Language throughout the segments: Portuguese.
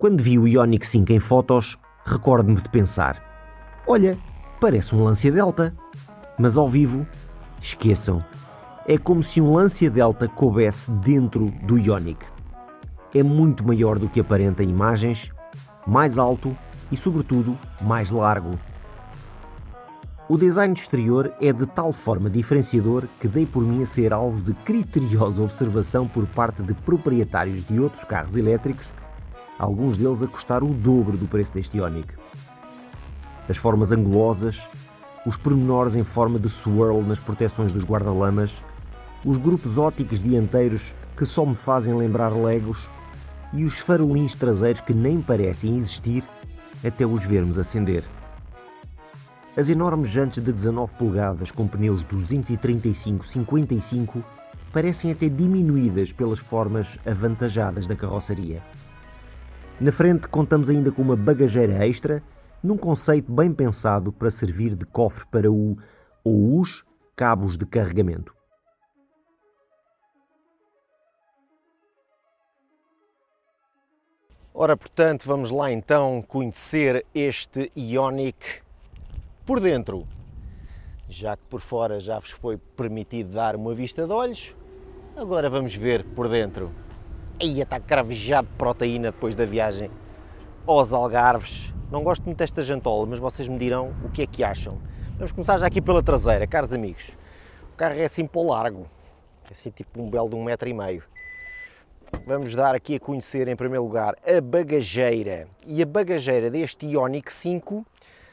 Quando vi o Ioniq 5 em fotos, recordo-me de pensar: olha, parece um Lancia Delta. Mas ao vivo, esqueçam. É como se um Lancia Delta coubesse dentro do Ioniq. É muito maior do que aparenta em imagens, mais alto e, sobretudo, mais largo. O design exterior é de tal forma diferenciador que dei por mim a ser alvo de criteriosa observação por parte de proprietários de outros carros elétricos, alguns deles a custar o dobro do preço deste Ioniq. As formas angulosas, os pormenores em forma de swirl nas proteções dos guarda-lamas, os grupos ópticos dianteiros que só me fazem lembrar Legos e os farolins traseiros que nem parecem existir até os vermos acender. As enormes jantes de 19 polegadas com pneus 235/55 parecem até diminuídas pelas formas avantajadas da carroceria. Na frente contamos ainda com uma bagageira extra, num conceito bem pensado para servir de cofre para o ou os cabos de carregamento. Ora, portanto, vamos lá então conhecer este Ioniq por dentro. Já que por fora já vos foi permitido dar uma vista de olhos, agora vamos ver por dentro. Aí está cravejado de proteína depois da viagem aos Algarves. Não gosto muito desta jantola, mas vocês me dirão o que é que acham. Vamos começar já aqui pela traseira, caros amigos. O carro é assim para o largo, é assim tipo um belo de 1,5 m. Vamos dar aqui a conhecer em primeiro lugar a bagageira. E a bagageira deste Ioniq 5,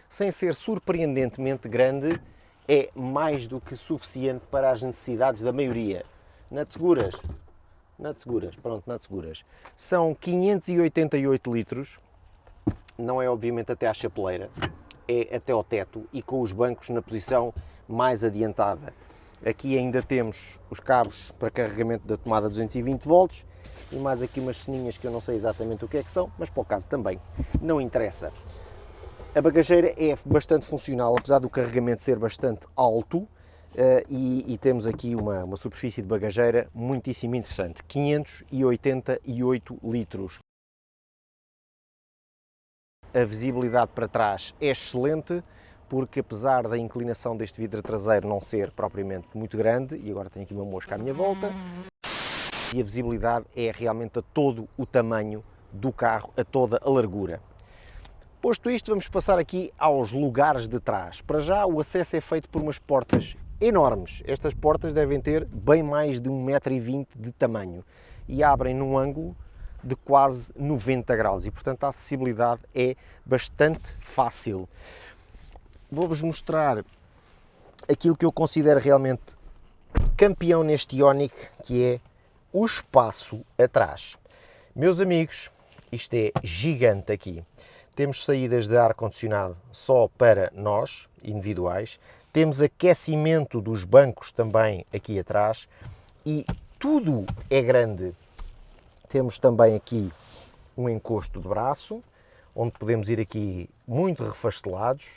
sem ser surpreendentemente grande, é mais do que suficiente para as necessidades da maioria. Natseguras, pronto, Natseguras. São 588 litros, não é obviamente até à chapeleira, é até ao teto e com os bancos na posição mais adiantada. Aqui ainda temos os cabos para carregamento da tomada 220 volts e mais aqui umas ceninhas que eu não sei exatamente o que é que são, mas para o caso também não interessa. A bagageira é bastante funcional, apesar do carregamento ser bastante alto, e temos aqui uma superfície de bagageira muitíssimo interessante, 588 litros. A visibilidade para trás é excelente, porque apesar da inclinação deste vidro traseiro não ser propriamente muito grande, e agora tenho aqui uma mosca à minha volta, e a visibilidade é realmente a todo o tamanho do carro, a toda a largura. Posto isto, vamos passar aqui aos lugares de trás. Para já, o acesso é feito por umas portas enormes. Estas portas devem ter bem mais de 1,20 m de tamanho e abrem num ângulo de quase 90 graus e, portanto, a acessibilidade é bastante fácil. Vou-vos mostrar aquilo que eu considero realmente campeão neste Ioniq, que é o espaço atrás. Meus amigos, isto é gigante aqui. Temos saídas de ar-condicionado só para nós, individuais. Temos aquecimento dos bancos também aqui atrás e tudo é grande. Temos também aqui um encosto de braço, onde podemos ir aqui muito refastelados,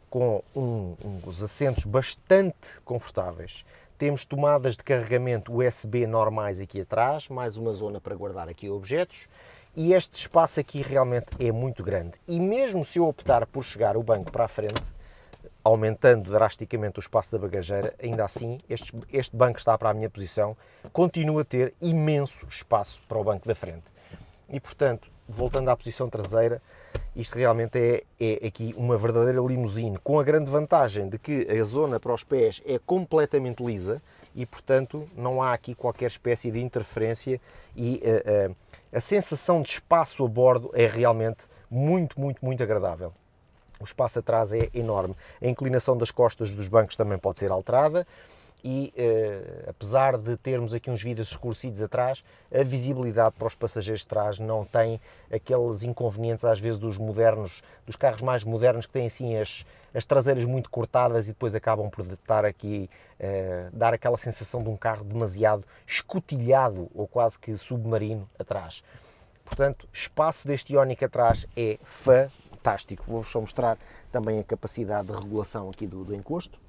com uns assentos bastante confortáveis. Temos tomadas de carregamento USB normais aqui atrás, mais uma zona para guardar aqui objetos. E este espaço aqui realmente é muito grande. E mesmo se eu optar por chegar o banco para a frente, aumentando drasticamente o espaço da bagageira, ainda assim este banco está para a minha posição, continua a ter imenso espaço para o banco da frente. E portanto, voltando à posição traseira, isto realmente é aqui uma verdadeira limusine, com a grande vantagem de que a zona para os pés é completamente lisa e, portanto, não há aqui qualquer espécie de interferência e a sensação de espaço a bordo é realmente muito agradável. O espaço atrás é enorme. A inclinação das costas dos bancos também pode ser alterada e, apesar de termos aqui uns vidros escurecidos atrás, a visibilidade para os passageiros de trás não tem aqueles inconvenientes às vezes dos carros mais modernos que têm assim as traseiras muito cortadas e depois acabam por estar aqui, dar aquela sensação de um carro demasiado escotilhado ou quase que submarino atrás. Portanto, espaço deste Ioniq atrás é fantástico. Vou-vos só mostrar também a capacidade de regulação aqui do encosto.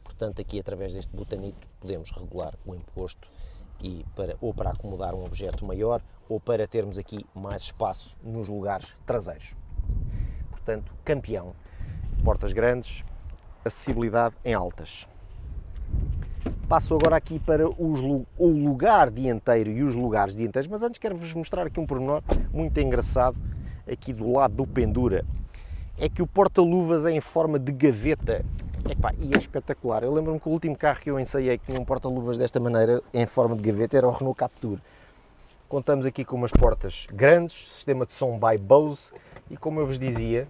Portanto, aqui através deste botanito podemos regular o encosto e ou para acomodar um objeto maior ou para termos aqui mais espaço nos lugares traseiros. Portanto, campeão, portas grandes, acessibilidade em altas. Passo agora aqui para o lugar dianteiro e os lugares dianteiros, mas antes quero-vos mostrar aqui um pormenor muito engraçado aqui do lado do pendura. É que o porta-luvas é em forma de gaveta. Epá, e é espetacular. Eu lembro-me que o último carro que eu ensaiei que tinha um porta-luvas desta maneira, em forma de gaveta, era o Renault Captur. Contamos aqui com umas portas grandes, sistema de som by Bose, e como eu vos dizia,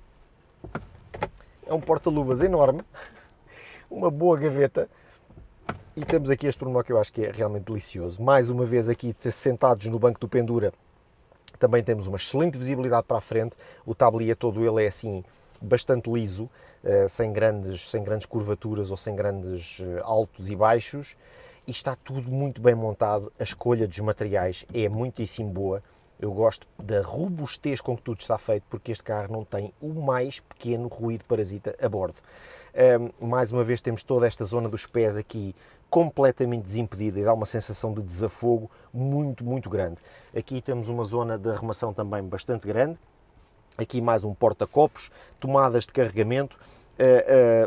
é um porta-luvas enorme, uma boa gaveta, e temos aqui este pormenor que eu acho que é realmente delicioso. Mais uma vez aqui sentados no banco do pendura, também temos uma excelente visibilidade para a frente, o tablier todo ele é assim bastante liso, sem grandes curvaturas ou sem grandes altos e baixos, e está tudo muito bem montado. A escolha dos materiais é muitíssimo boa. Eu gosto da robustez com que tudo está feito, porque este carro não tem o mais pequeno ruído parasita a bordo. Mais uma vez temos toda esta zona dos pés aqui completamente desimpedida e dá uma sensação de desafogo muito grande. Aqui temos uma zona de arrumação também bastante grande. Aqui mais um porta-copos, tomadas de carregamento,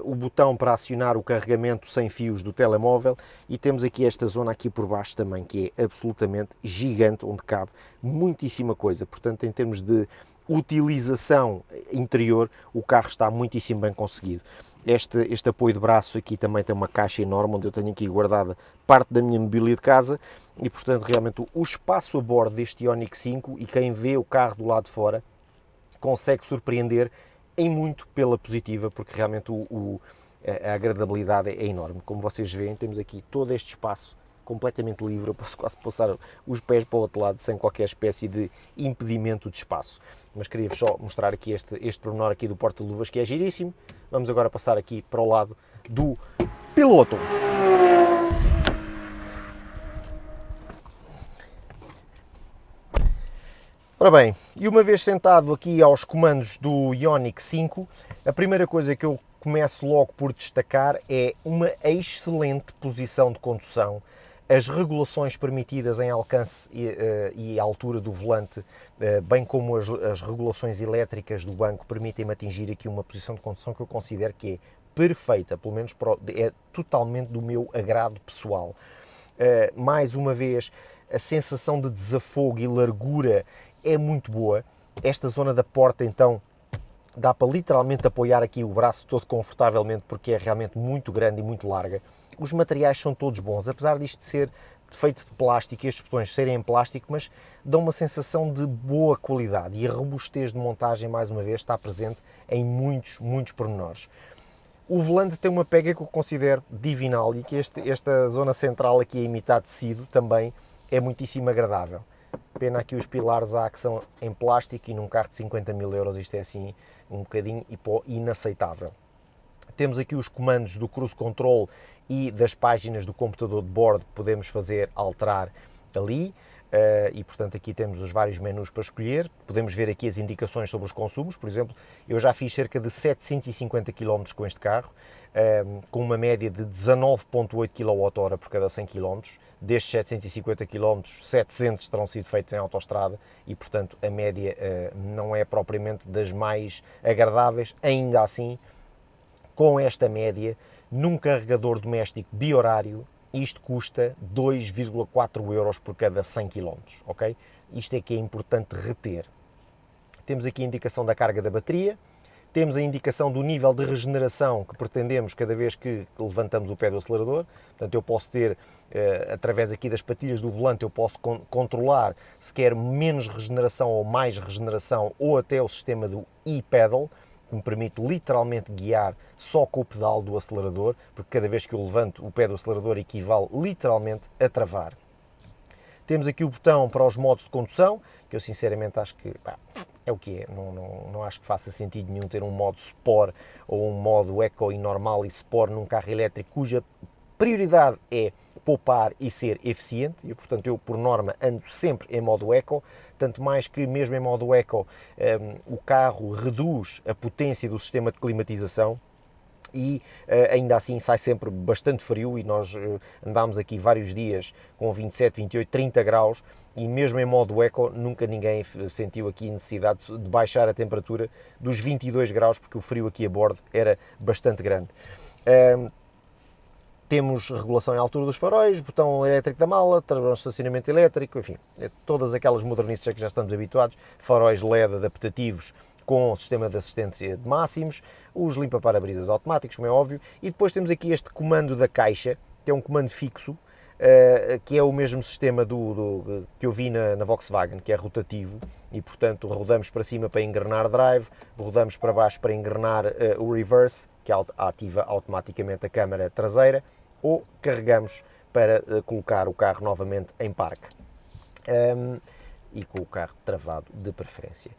o botão para acionar o carregamento sem fios do telemóvel, e temos aqui esta zona aqui por baixo também, que é absolutamente gigante, onde cabe muitíssima coisa. Portanto, em termos de utilização interior, o carro está muitíssimo bem conseguido. Este apoio de braço aqui também tem uma caixa enorme, onde eu tenho aqui guardada parte da minha mobília de casa, e portanto realmente o espaço a bordo deste Ioniq 5, e quem vê o carro do lado de fora consegue surpreender em muito pela positiva, porque realmente a agradabilidade é enorme. Como vocês veem, temos aqui todo este espaço completamente livre, eu posso quase passar os pés para o outro lado sem qualquer espécie de impedimento de espaço. Mas queria-vos só mostrar aqui este pormenor aqui do porta-luvas, que é giríssimo. Vamos agora passar aqui para o lado do piloto. Ora bem, e uma vez sentado aqui aos comandos do Ioniq 5, a primeira coisa que eu começo logo por destacar é uma excelente posição de condução. As regulações permitidas em alcance e altura do volante, bem como as regulações elétricas do banco, permitem-me atingir aqui uma posição de condução que eu considero que é perfeita, pelo menos é totalmente do meu agrado pessoal. Mais uma vez, a sensação de desafogo e largura é muito boa. Esta zona da porta, então, dá para literalmente apoiar aqui o braço todo confortavelmente, porque é realmente muito grande e muito larga. Os materiais são todos bons, apesar disto ser feito de plástico e estes botões serem em plástico, mas dão uma sensação de boa qualidade, e a robustez de montagem, mais uma vez, está presente em muitos pormenores. O volante tem uma pega que eu considero divinal, e que esta zona central aqui a imitar tecido também é muitíssimo agradável. Pena aqui os pilares que são em plástico, e num carro de 50 mil euros isto é assim um bocadinho inaceitável. Temos aqui os comandos do Cruise Control e das páginas do computador de bordo que podemos alterar ali, e portanto aqui temos os vários menus para escolher. Podemos ver aqui as indicações sobre os consumos. Por exemplo, eu já fiz cerca de 750 km com este carro, com uma média de 19,8 kWh por cada 100 km. Destes 750 km, 700 terão sido feitos em autoestrada, e portanto a média não é propriamente das mais agradáveis. Ainda assim, com esta média, num carregador doméstico bi-horário, isto custa 2,4 euros por cada 100 km, ok? Isto é que é importante reter. Temos aqui a indicação da carga da bateria, temos a indicação do nível de regeneração que pretendemos cada vez que levantamos o pé do acelerador. Portanto, eu posso ter, através aqui das patilhas do volante, eu posso controlar se quer menos regeneração ou mais regeneração, ou até o sistema do e-pedal, que me permite literalmente guiar só com o pedal do acelerador, porque cada vez que eu levanto o pé do acelerador equivale literalmente a travar. Temos aqui o botão para os modos de condução, que eu sinceramente acho que é o que é, não acho que faça sentido nenhum ter um modo Sport ou um modo Eco e normal e Sport num carro elétrico cuja prioridade é poupar e ser eficiente, e portanto eu por norma ando sempre em modo Eco, tanto mais que mesmo em modo Eco o carro reduz a potência do sistema de climatização, e ainda assim sai sempre bastante frio e nós andámos aqui vários dias com 27, 28, 30 graus e mesmo em modo eco nunca ninguém sentiu aqui necessidade de baixar a temperatura dos 22 graus porque o frio aqui a bordo era bastante grande. Temos regulação em altura dos faróis, botão elétrico da mala, estacionamento elétrico, enfim, todas aquelas modernices que já estamos habituados, faróis LED adaptativos com o sistema de assistência de máximos, os limpa-parabrisas automáticos, como é óbvio, e depois temos aqui este comando da caixa, que é um comando fixo, que é o mesmo sistema que eu vi na Volkswagen, que é rotativo, e portanto rodamos para cima para engrenar drive, rodamos para baixo para engrenar o reverse, que ativa automaticamente a câmara traseira, ou carregamos para colocar o carro novamente em parque. E com o carro travado de preferência.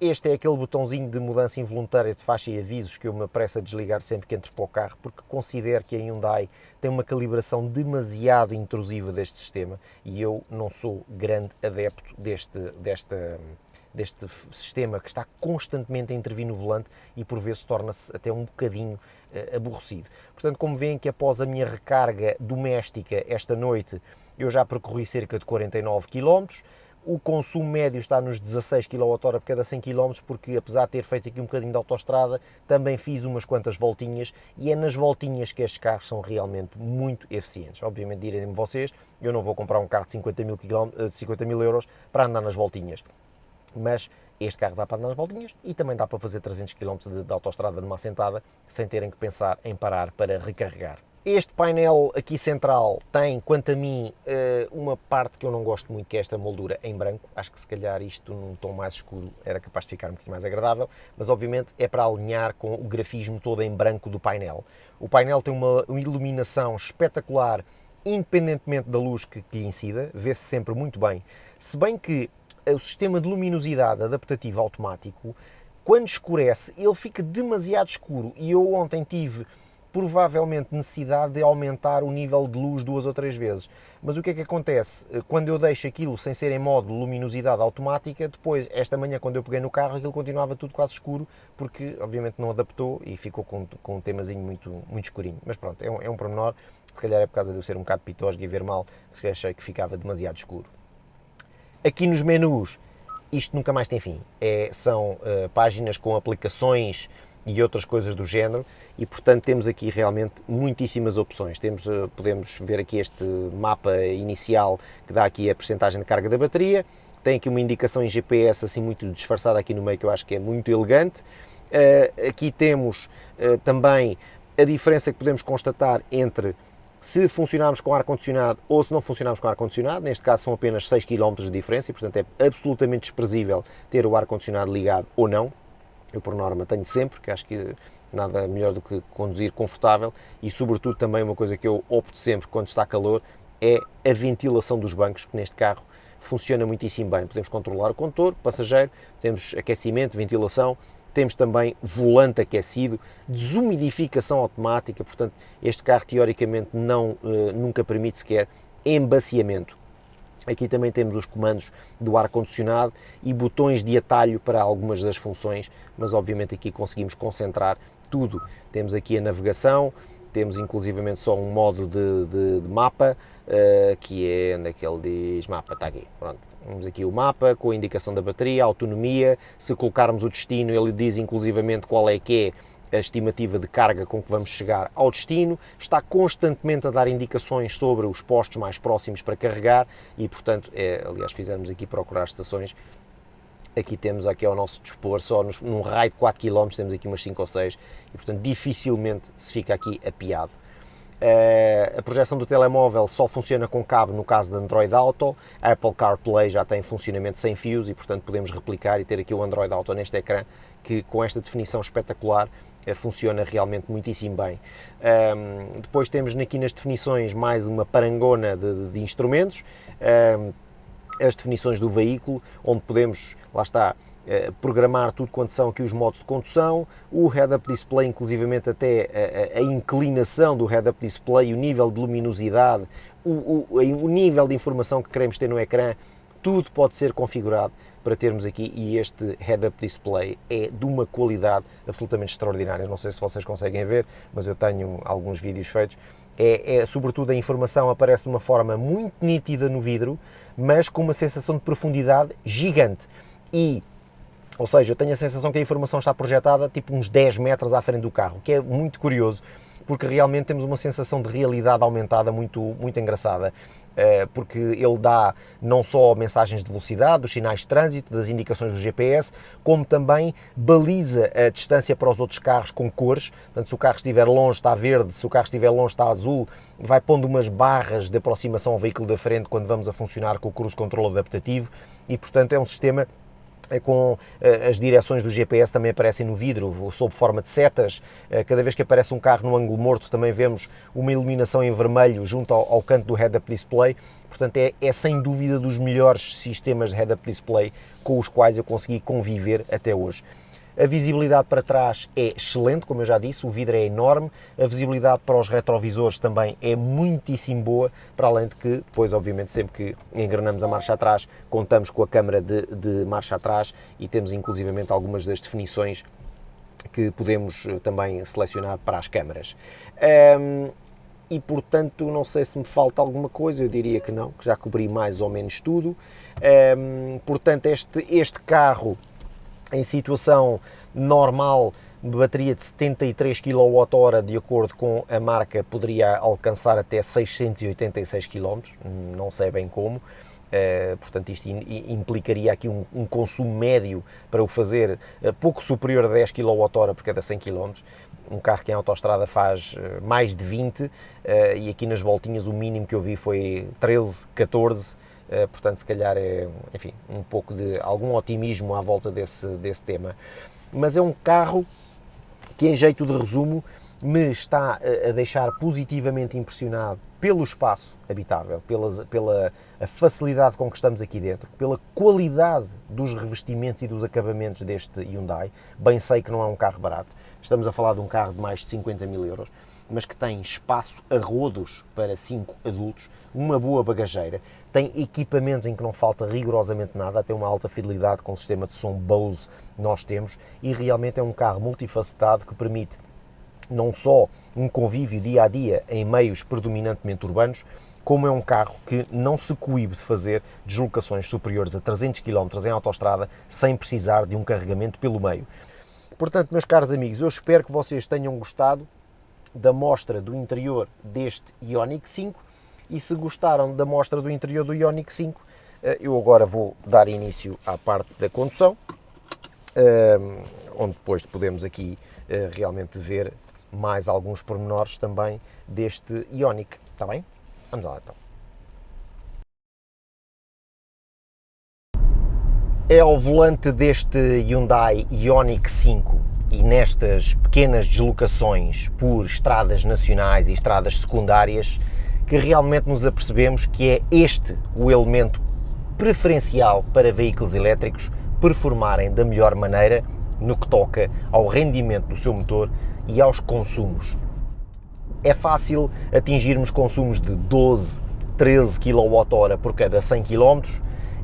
Este é aquele botãozinho de mudança involuntária de faixa e avisos que eu me apresso a desligar sempre que entro para o carro, porque considero que a Hyundai tem uma calibração demasiado intrusiva deste sistema e eu não sou grande adepto deste sistema que está constantemente a intervir no volante e por vezes torna-se até um bocadinho aborrecido. Portanto, como veem que após a minha recarga doméstica esta noite eu já percorri cerca de 49 km, o consumo médio está nos 16 kWh por cada 100 km, porque apesar de ter feito aqui um bocadinho de autoestrada, também fiz umas quantas voltinhas e é nas voltinhas que estes carros são realmente muito eficientes. Obviamente direm-me vocês, eu não vou comprar um carro de 50 mil euros para andar nas voltinhas, mas este carro dá para andar nas voltinhas e também dá para fazer 300 km de autoestrada numa assentada sem terem que pensar em parar para recarregar. Este painel aqui central tem, quanto a mim, uma parte que eu não gosto muito, que é esta moldura em branco. Acho que se calhar isto num tom mais escuro era capaz de ficar um bocadinho mais agradável, mas obviamente é para alinhar com o grafismo todo em branco do painel. O painel tem uma iluminação espetacular, independentemente da luz que lhe incida, vê-se sempre muito bem. Se bem que o sistema de luminosidade adaptativo automático, quando escurece, ele fica demasiado escuro e eu ontem tive provavelmente necessidade de aumentar o nível de luz 2 ou 3 vezes. Mas o que é que acontece? Quando eu deixo aquilo sem ser em modo luminosidade automática, depois, esta manhã, quando eu peguei no carro, aquilo continuava tudo quase escuro, porque obviamente não adaptou e ficou com um temazinho muito escurinho. Mas pronto, é um pormenor, se calhar é por causa de eu ser um bocado pitosgo e ver mal, que achei que ficava demasiado escuro. Aqui nos menus, isto nunca mais tem fim. São páginas com aplicações e outras coisas do género e, portanto, temos aqui realmente muitíssimas opções. Podemos ver aqui este mapa inicial que dá aqui a percentagem de carga da bateria, tem aqui uma indicação em GPS assim muito disfarçada aqui no meio que eu acho que é muito elegante. Aqui temos também a diferença que podemos constatar entre se funcionarmos com ar-condicionado ou se não funcionarmos com ar-condicionado. Neste caso são apenas 6 km de diferença e, portanto, é absolutamente desprezível ter o ar-condicionado ligado ou não. Eu, por norma, tenho sempre, que acho que nada melhor do que conduzir confortável e, sobretudo, também uma coisa que eu opto sempre quando está calor é a ventilação dos bancos, que neste carro funciona muitíssimo bem. Podemos controlar o condutor, o passageiro, temos aquecimento, ventilação, temos também volante aquecido, desumidificação automática, portanto, este carro, teoricamente, nunca permite sequer embaciamento. Aqui também temos os comandos do ar-condicionado e botões de atalho para algumas das funções, mas obviamente aqui conseguimos concentrar tudo. Temos aqui a navegação, temos inclusivamente só um modo de mapa, que é onde é que ele diz mapa, está aqui, pronto. Temos aqui o mapa com a indicação da bateria, a autonomia, se colocarmos o destino ele diz inclusivamente qual é que é a estimativa de carga com que vamos chegar ao destino, está constantemente a dar indicações sobre os postos mais próximos para carregar e, portanto, aliás, fizemos aqui procurar estações, aqui temos aqui ao nosso dispor, só num raio de 4 km temos aqui umas 5 ou 6 e, portanto, dificilmente se fica aqui apiado. A projeção do telemóvel só funciona com cabo no caso de Android Auto, a Apple CarPlay já tem funcionamento sem fios e, portanto, podemos replicar e ter aqui o Android Auto neste ecrã, que com esta definição espetacular funciona realmente muitíssimo bem. Depois temos aqui nas definições mais uma parangona de instrumentos, as definições do veículo, onde podemos, lá está, programar tudo quanto são aqui os modos de condução, o head-up display, inclusivamente até a inclinação do head-up display, o nível de luminosidade, o nível de informação que queremos ter no ecrã, tudo pode ser configurado para termos aqui, e este head-up display é de uma qualidade absolutamente extraordinária. Não sei se vocês conseguem ver, mas eu tenho alguns vídeos feitos. Sobretudo a informação aparece de uma forma muito nítida no vidro, mas com uma sensação de profundidade gigante. Ou seja, eu tenho a sensação que a informação está projetada tipo uns 10 metros à frente do carro, que é muito curioso, porque realmente temos uma sensação de realidade aumentada muito engraçada, porque ele dá não só mensagens de velocidade, dos sinais de trânsito, das indicações do GPS, como também baliza a distância para os outros carros com cores. Portanto, se o carro estiver longe está verde, se o carro estiver longe está azul, vai pondo umas barras de aproximação ao veículo da frente quando vamos a funcionar com o cruise control adaptativo, e portanto é um sistema com as direções do GPS também aparecem no vidro, sob forma de setas. Cada vez que aparece um carro no ângulo morto também vemos uma iluminação em vermelho junto ao canto do head-up display. Portanto, é sem dúvida dos melhores sistemas de head-up display com os quais eu consegui conviver até hoje. A visibilidade para trás é excelente, como eu já disse, o vidro é enorme, a visibilidade para os retrovisores também é muitíssimo boa, para além de que, depois, obviamente, sempre que engrenamos a marcha atrás, contamos com a câmara de marcha atrás e temos, inclusivamente, algumas das definições que podemos também selecionar para as câmaras. E, portanto, não sei se me falta alguma coisa, eu diria que não, que já cobri mais ou menos tudo. Portanto, este carro, em situação normal, bateria de 73 kWh, de acordo com a marca, poderia alcançar até 686 km, não sei bem como. Portanto, isto implicaria aqui um consumo médio para o fazer pouco superior a 10 kWh por cada 100 km. Um carro que em autoestrada faz mais de 20, e aqui nas voltinhas o mínimo que eu vi foi 13, 14. Portanto, se calhar é, enfim, um pouco de algum otimismo à volta desse tema. Mas é um carro que, em jeito de resumo, me está a deixar positivamente impressionado pelo espaço habitável, pela facilidade com que estamos aqui dentro, pela qualidade dos revestimentos e dos acabamentos deste Hyundai. Bem sei que não é um carro barato, estamos a falar de um carro de mais de 50 mil euros, mas que tem espaço a rodos para 5 adultos, uma boa bagageira, tem equipamento em que não falta rigorosamente nada, até uma alta fidelidade com o sistema de som Bose nós temos, e realmente é um carro multifacetado que permite não só um convívio dia a dia em meios predominantemente urbanos, como é um carro que não se coíbe de fazer deslocações superiores a 300 km em autoestrada sem precisar de um carregamento pelo meio. Portanto, meus caros amigos, eu espero que vocês tenham gostado da mostra do interior deste Ioniq 5, e se gostaram da mostra do interior do Ioniq 5, eu agora vou dar início à parte da condução, onde depois podemos aqui realmente ver mais alguns pormenores também deste Ioniq. Está bem? Vamos lá então. É ao volante deste Hyundai Ioniq 5 e nestas pequenas deslocações por estradas nacionais e estradas secundárias que realmente nos apercebemos que é este o elemento preferencial para veículos elétricos performarem da melhor maneira no que toca ao rendimento do seu motor e aos consumos. É fácil atingirmos consumos de 12, 13 kWh por cada 100 km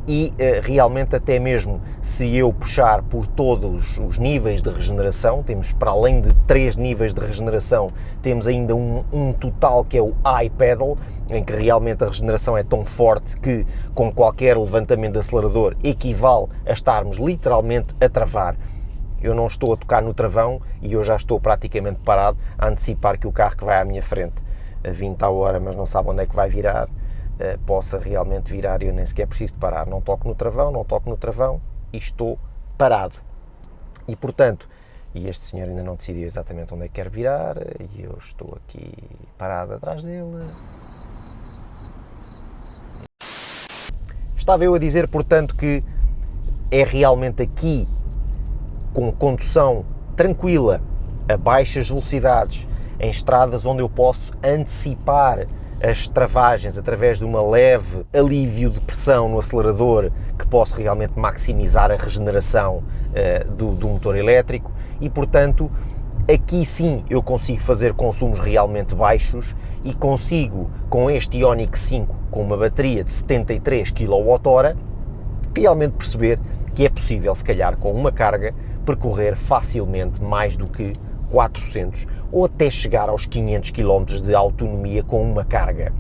e realmente até mesmo se eu puxar por todos os níveis de regeneração, temos para além de 3 níveis de regeneração, temos ainda um total que é o iPedal, em que realmente a regeneração é tão forte que com qualquer levantamento de acelerador equivale a estarmos literalmente a travar. Eu não estou a tocar no travão e eu já estou praticamente parado a antecipar que o carro que vai à minha frente a 20 à hora, mas não sabe onde é que vai virar, possa realmente virar e eu nem sequer preciso de parar. Não toco no travão e estou parado. E portanto, e este senhor ainda não decidiu exatamente onde é que quer virar e eu estou aqui parado atrás dele. Estava eu a dizer, portanto, que é realmente aqui, com condução tranquila, a baixas velocidades, em estradas onde eu posso antecipar as travagens através de uma leve alívio de pressão no acelerador, que posso realmente maximizar a regeneração do motor elétrico e, portanto, aqui sim eu consigo fazer consumos realmente baixos e consigo, com este Ioniq 5, com uma bateria de 73 kWh, realmente perceber que é possível, se calhar, com uma carga, percorrer facilmente mais do que 400 ou até chegar aos 500 km de autonomia com uma carga.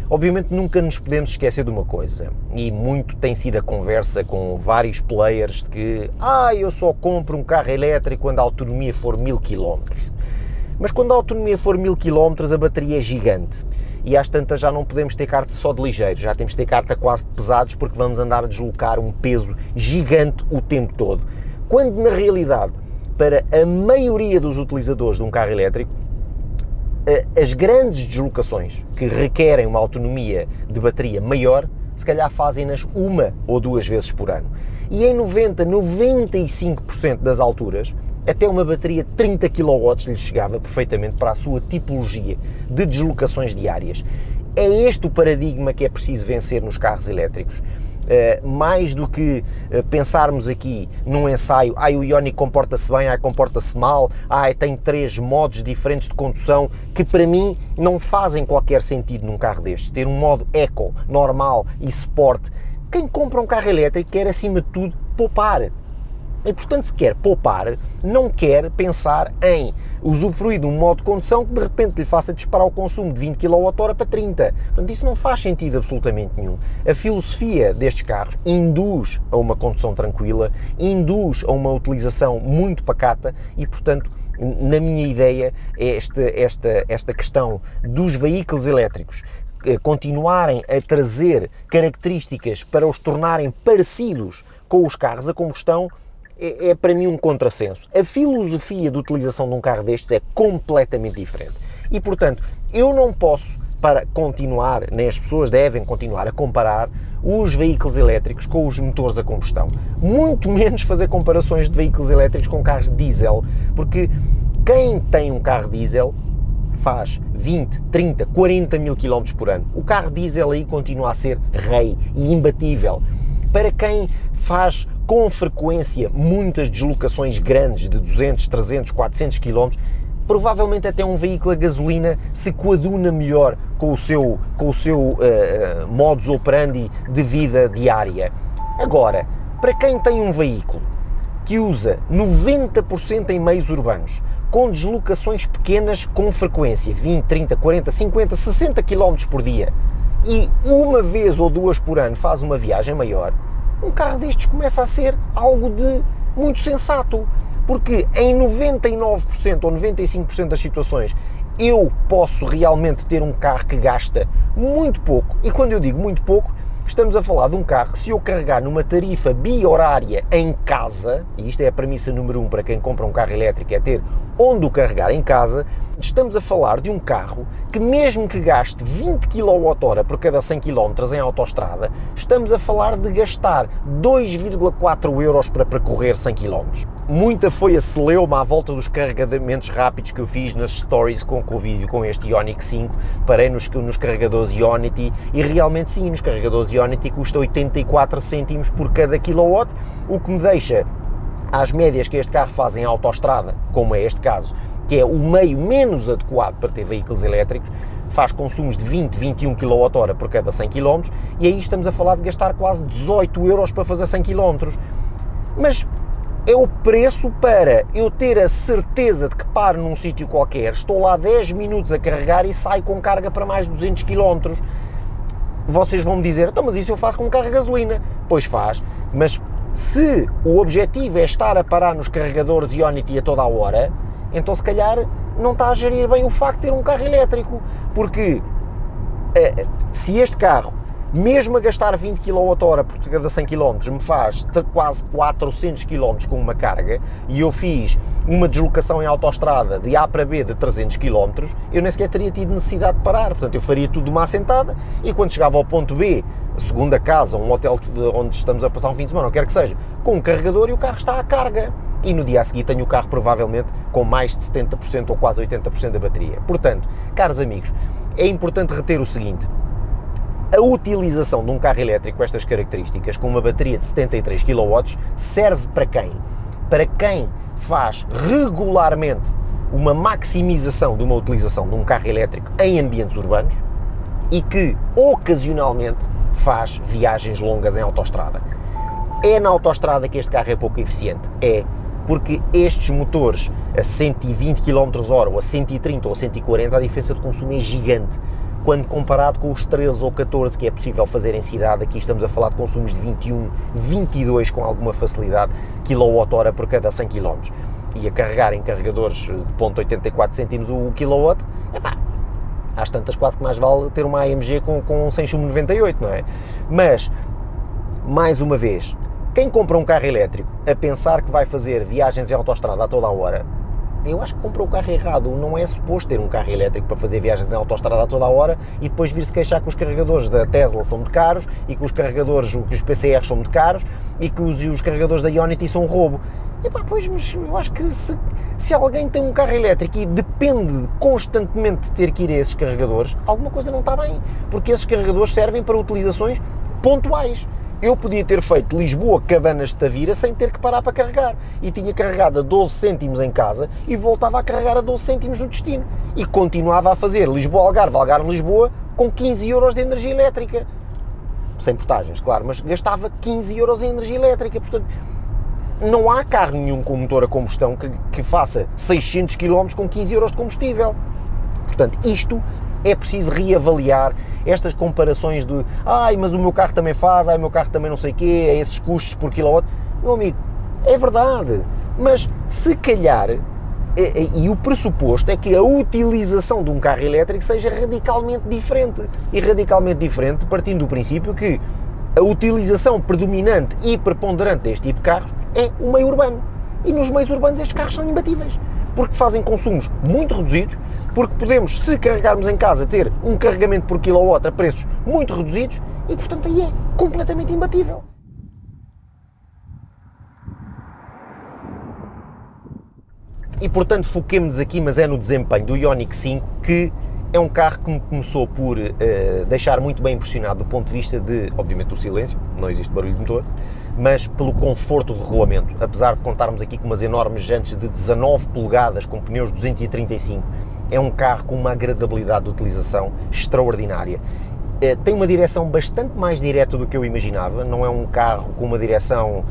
Obviamente nunca nos podemos esquecer de uma coisa, e muito tem sido a conversa com vários players de que eu só compro um carro elétrico quando a autonomia for 1000 km. Mas quando a autonomia for 1000 km a bateria é gigante e às tantas já não podemos ter carta só de ligeiros, já temos de ter carta quase de pesados porque vamos andar a deslocar um peso gigante o tempo todo. Quando na realidade, para a maioria dos utilizadores de um carro elétrico, as grandes deslocações que requerem uma autonomia de bateria maior, se calhar fazem-nas uma ou duas vezes por ano. E em 95% das alturas, até uma bateria de 30 kW lhe chegava perfeitamente para a sua tipologia de deslocações diárias. É este o paradigma que é preciso vencer nos carros elétricos. Mais do que pensarmos aqui num ensaio, o Ioniq comporta-se bem, comporta-se mal, tem 3 modos diferentes de condução, que para mim não fazem qualquer sentido num carro destes. Ter um modo Eco, normal e Sport. Quem compra um carro elétrico quer, acima de tudo, poupar. E, portanto, se quer poupar, não quer pensar em usufruir de um modo de condução que de repente lhe faça disparar o consumo de 20 kWh para 30. Portanto, isso não faz sentido absolutamente nenhum. A filosofia destes carros induz a uma condução tranquila, induz a uma utilização muito pacata e, portanto, na minha ideia, esta questão dos veículos elétricos continuarem a trazer características para os tornarem parecidos com os carros a combustão é para mim um contrassenso. A filosofia de utilização de um carro destes é completamente diferente. E, portanto, eu não posso, para continuar, nem as pessoas devem continuar a comparar os veículos elétricos com os motores a combustão. Muito menos fazer comparações de veículos elétricos com carros diesel, porque quem tem um carro diesel faz 20, 30, 40 mil km por ano. O carro diesel aí continua a ser rei e imbatível. Para quem faz com frequência muitas deslocações grandes de 200, 300, 400 km, provavelmente até um veículo a gasolina se coaduna melhor com o seu modus operandi de vida diária. Agora, para quem tem um veículo que usa 90% em meios urbanos, com deslocações pequenas com frequência, 20, 30, 40, 50, 60 km por dia, e uma vez ou duas por ano faz uma viagem maior, um carro destes começa a ser algo de muito sensato, porque em 99% ou 95% das situações eu posso realmente ter um carro que gasta muito pouco, e quando eu digo muito pouco, estamos a falar de um carro que, se eu carregar numa tarifa bi-horária em casa, e isto é a premissa número 1 para quem compra um carro elétrico, é ter onde o carregar em casa, estamos a falar de um carro que, mesmo que gaste 20 kWh por cada 100 km em autoestrada, estamos a falar de gastar 2,4 euros para percorrer 100 km. Muita foi a celeuma à volta dos carregamentos rápidos que eu fiz nas stories com o vídeo com este Ioniq 5, parei nos carregadores Ionity, e realmente sim, nos carregadores Ionity custa 84 cêntimos por cada kilowatt, o que me deixa, às médias que este carro faz em autoestrada, como é este caso, que é o meio menos adequado para ter veículos elétricos, faz consumos de 20, 21 kWh por cada 100 km, e aí estamos a falar de gastar quase 18 euros para fazer 100 km. Mas é o preço para eu ter a certeza de que paro num sítio qualquer, estou lá 10 minutos a carregar e saio com carga para mais de 200 km. Vocês vão me dizer, então, mas isso eu faço com carro a gasolina. Pois faz, mas se o objetivo é estar a parar nos carregadores Ionity a toda a hora, então se calhar não está a gerir bem o facto de ter um carro elétrico, porque se este carro, mesmo a gastar 20 kWh por cada 100 km, me faz quase 400 km com uma carga, e eu fiz uma deslocação em autoestrada de A para B de 300 km, eu nem sequer teria tido necessidade de parar. Portanto, eu faria tudo de uma assentada, e quando chegava ao ponto B, segunda casa, um hotel onde estamos a passar um fim de semana, ou quer que seja, com um carregador, e o carro está à carga. E no dia a seguir tenho o carro provavelmente com mais de 70% ou quase 80% da bateria. Portanto, caros amigos, é importante reter o seguinte: a utilização de um carro elétrico com estas características, com uma bateria de 73 kW, serve para quem? Para quem faz regularmente uma maximização de uma utilização de um carro elétrico em ambientes urbanos e que ocasionalmente faz viagens longas em autoestrada. É na autoestrada que este carro é pouco eficiente? É, porque estes motores a 120 km/h ou a 130 ou a 140, a diferença de consumo é gigante. Quando comparado com os 13 ou 14 que é possível fazer em cidade, aqui estamos a falar de consumos de 21, 22 com alguma facilidade, kWh por cada 100 km. E a carregar em carregadores de 0,84 cêntimos o kilowatt, epá, às tantas quase que mais vale ter uma AMG com 100 chumbo 98, não é? Mas, mais uma vez, quem compra um carro elétrico a pensar que vai fazer viagens em autoestrada a toda a hora, eu acho que comprou o carro errado. Não é suposto ter um carro elétrico para fazer viagens em autoestrada a toda a hora e depois vir-se queixar que os carregadores da Tesla são muito caros e que os carregadores, que os PCRs são muito caros e que os carregadores da Ionity são um roubo. E pá, pois, mas eu acho que se alguém tem um carro elétrico e depende constantemente de ter que ir a esses carregadores, alguma coisa não está bem, porque esses carregadores servem para utilizações pontuais. Eu podia ter feito Lisboa-Cabanas de Tavira sem ter que parar para carregar e tinha carregado a 12 cêntimos em casa e voltava a carregar a 12 cêntimos no destino e continuava a fazer Lisboa-Algarve, Algarve-Lisboa com 15 euros de energia elétrica, sem portagens, claro, mas gastava 15 euros em energia elétrica. Portanto, não há carro nenhum com motor a combustão que faça 600 km com 15 euros de combustível. Portanto, isto é preciso reavaliar estas comparações de mas o meu carro também faz, o meu carro também não sei o quê, é esses custos por quilowatt. Meu amigo, é verdade, mas se calhar, e o pressuposto é que a utilização de um carro elétrico seja radicalmente diferente, e radicalmente diferente partindo do princípio que a utilização predominante e preponderante deste tipo de carros é o meio urbano, e nos meios urbanos estes carros são imbatíveis, porque fazem consumos muito reduzidos, porque podemos, se carregarmos em casa, ter um carregamento por kilowatt a preços muito reduzidos e, portanto, aí é completamente imbatível. E, portanto, foquemos-nos aqui, mas é no desempenho do Ioniq 5, que é um carro que me começou por deixar muito bem impressionado do ponto de vista de, obviamente, do silêncio, não existe barulho de motor, mas pelo conforto de rolamento. Apesar de contarmos aqui com umas enormes jantes de 19 polegadas com pneus 235, é um carro com uma agradabilidade de utilização extraordinária. Tem uma direção bastante mais direta do que eu imaginava, não é um carro com uma direção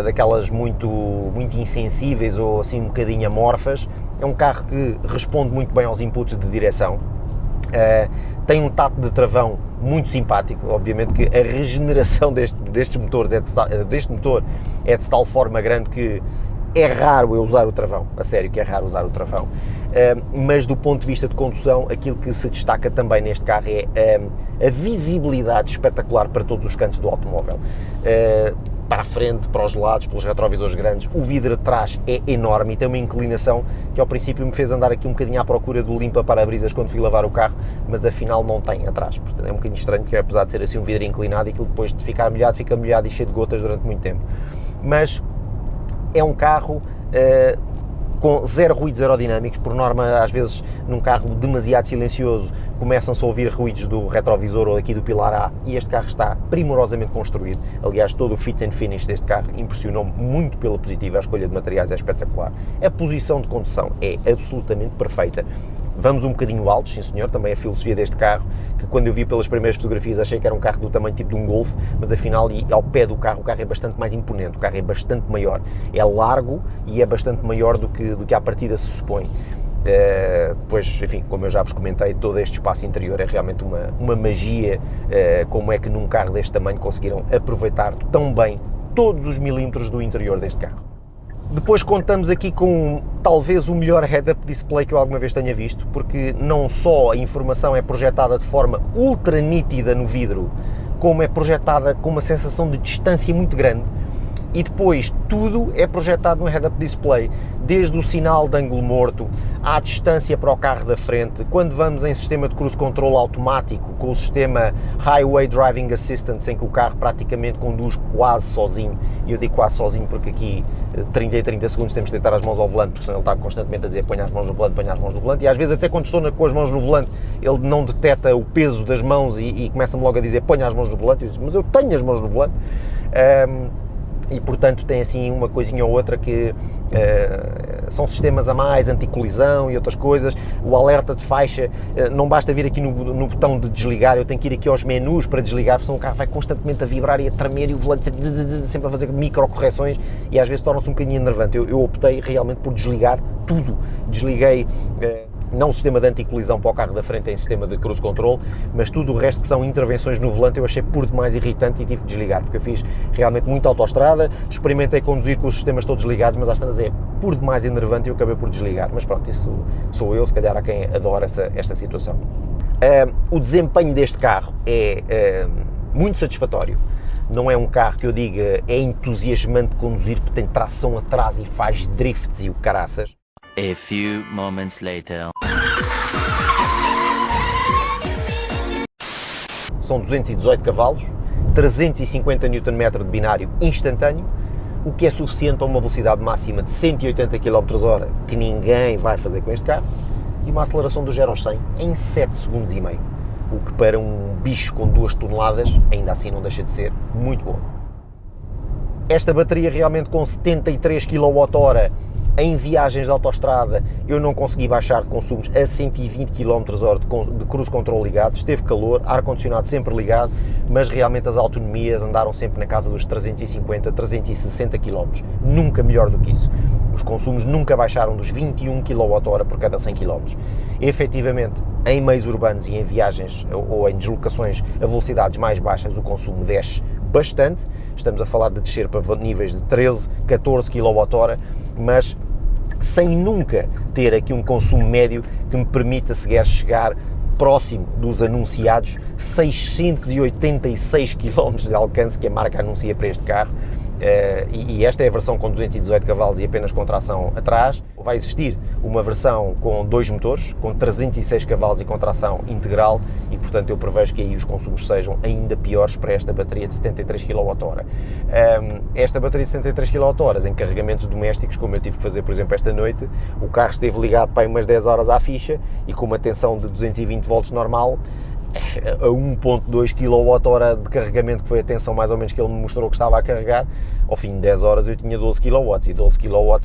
daquelas muito insensíveis ou assim um bocadinho amorfas. É um carro que responde muito bem aos inputs de direção. Tem um tato de travão muito simpático, obviamente que a regeneração deste motor é de tal forma grande que é raro eu usar o travão, a sério que é raro usar o travão, mas do ponto de vista de condução, aquilo que se destaca também neste carro é a visibilidade espetacular para todos os cantos do automóvel. Para a frente, para os lados, pelos retrovisores grandes, o vidro de trás é enorme e tem uma inclinação que ao princípio me fez andar aqui um bocadinho à procura do limpa-parabrisas quando fui lavar o carro, mas afinal não tem atrás. Portanto, é um bocadinho estranho, porque apesar de ser assim um vidro inclinado, aquilo depois de ficar molhado, fica molhado e cheio de gotas durante muito tempo. Mas é um carro com zero ruídos aerodinâmicos. Por norma, às vezes, num carro demasiado silencioso, começam-se a ouvir ruídos do retrovisor ou aqui do pilar A, e este carro está primorosamente construído. Aliás, todo o fit and finish deste carro impressionou-me muito pela positiva, a escolha de materiais é espetacular. A posição de condução é absolutamente perfeita. Vamos um bocadinho altos, sim senhor, também a filosofia deste carro, que quando eu vi pelas primeiras fotografias achei que era um carro do tamanho tipo de um Golf, mas afinal, e ao pé do carro, o carro é bastante mais imponente, o carro é bastante maior, é largo e é bastante maior do que à partida se supõe. Depois, enfim, como eu já vos comentei, todo este espaço interior é realmente uma magia, como é que num carro deste tamanho conseguiram aproveitar tão bem todos os milímetros do interior deste carro. Depois contamos aqui com talvez o melhor head-up display que eu alguma vez tenha visto, porque não só a informação é projetada de forma ultra nítida no vidro, como é projetada com uma sensação de distância muito grande, e depois tudo é projetado no head-up display, desde o sinal de ângulo morto, à distância para o carro da frente, quando vamos em sistema de cruise control automático, com o sistema Highway Driving Assistance, em que o carro praticamente conduz quase sozinho, e eu digo quase sozinho porque aqui 30 e 30 segundos temos de deitar as mãos ao volante, porque senão ele está constantemente a dizer põe as mãos no volante, põe as mãos no volante, e às vezes até quando estou com as mãos no volante, ele não detecta o peso das mãos e começa-me logo a dizer põe as mãos no volante, eu digo, mas eu tenho as mãos no volante. E portanto tem assim uma coisinha ou outra que são sistemas a mais, anticolisão e outras coisas, o alerta de faixa, não basta vir aqui no botão de desligar, eu tenho que ir aqui aos menus para desligar, porque senão o carro vai constantemente a vibrar e a tremer e o volante sempre a fazer micro correções e às vezes torna-se um bocadinho enervante. Eu optei realmente por desligar tudo, desliguei não o sistema de anticolisão para o carro da frente em sistema de cruise control, mas tudo o resto que são intervenções no volante eu achei por demais irritante e tive de desligar, porque eu fiz realmente muita autoestrada, experimentei conduzir com os sistemas todos ligados, mas às tantas é por demais enervante e eu acabei por desligar, mas pronto, isso sou eu, se calhar há quem adora esta situação. O desempenho deste carro é muito satisfatório, não é um carro que eu diga é entusiasmante de conduzir porque tem tração atrás e faz drifts e o caraças. A few moments later. São 218 cavalos, 350 Nm de binário instantâneo, o que é suficiente para uma velocidade máxima de 180 km/h, que ninguém vai fazer com este carro, e uma aceleração do 0 aos 100 em 7 segundos e meio, o que para um bicho com 2 toneladas, ainda assim não deixa de ser muito bom. Esta bateria realmente com 73 kWh, em viagens de autoestrada eu não consegui baixar de consumos a 120 km/h de cruise control ligado, esteve calor, ar-condicionado sempre ligado, mas realmente as autonomias andaram sempre na casa dos 350, 360 km, nunca melhor do que isso. Os consumos nunca baixaram dos 21 kWh por cada 100 km. Efetivamente, em meios urbanos e em viagens ou em deslocações a velocidades mais baixas, o consumo desce bastante, estamos a falar de descer para níveis de 13, 14 kWh, mas sem nunca ter aqui um consumo médio que me permita sequer chegar próximo dos anunciados 686 km de alcance que a marca anuncia para este carro. E esta é a versão com 218 cavalos e apenas com tração atrás. Vai existir uma versão com 2 motores, com 306 cavalos e com tração integral e, portanto, eu prevejo que aí os consumos sejam ainda piores para esta bateria de 73 kWh. Esta bateria de 73 kWh em carregamentos domésticos, como eu tive que fazer, por exemplo, esta noite, o carro esteve ligado para umas 10 horas à ficha e com uma tensão de 220 volts normal, a 1.2 kWh de carregamento, que foi a tensão mais ou menos que ele me mostrou que estava a carregar, ao fim de 10 horas eu tinha 12 kW e 12 kW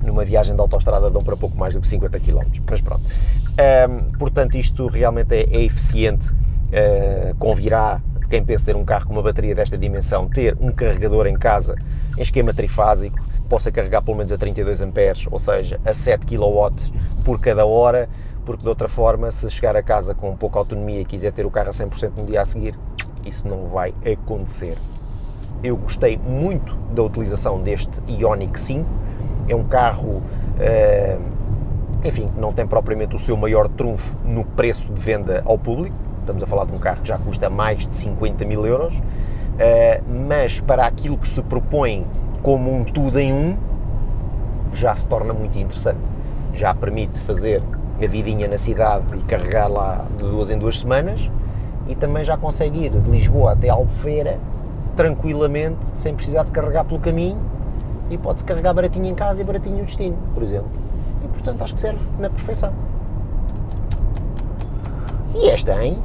numa viagem de autoestrada dão para pouco mais do que 50 km, mas pronto. Portanto, isto realmente é eficiente, convirá quem pensa ter um carro com uma bateria desta dimensão, ter um carregador em casa em esquema trifásico, possa carregar pelo menos a 32 amperes, ou seja, a 7 kW por cada hora, porque de outra forma, se chegar a casa com pouca autonomia e quiser ter o carro a 100% no dia a seguir, isso não vai acontecer. Eu gostei muito da utilização deste Ioniq 5, é um carro, enfim, que não tem propriamente o seu maior trunfo no preço de venda ao público, estamos a falar de um carro que já custa mais de 50 mil euros, mas para aquilo que se propõe como um tudo em um, já se torna muito interessante, já permite fazer a vidinha na cidade e carregar lá de 2 em 2 semanas e também já consegue ir de Lisboa até Albufeira tranquilamente, sem precisar de carregar pelo caminho e pode-se carregar baratinho em casa e baratinho no destino, por exemplo. E portanto acho que serve na perfeição. E esta, hein?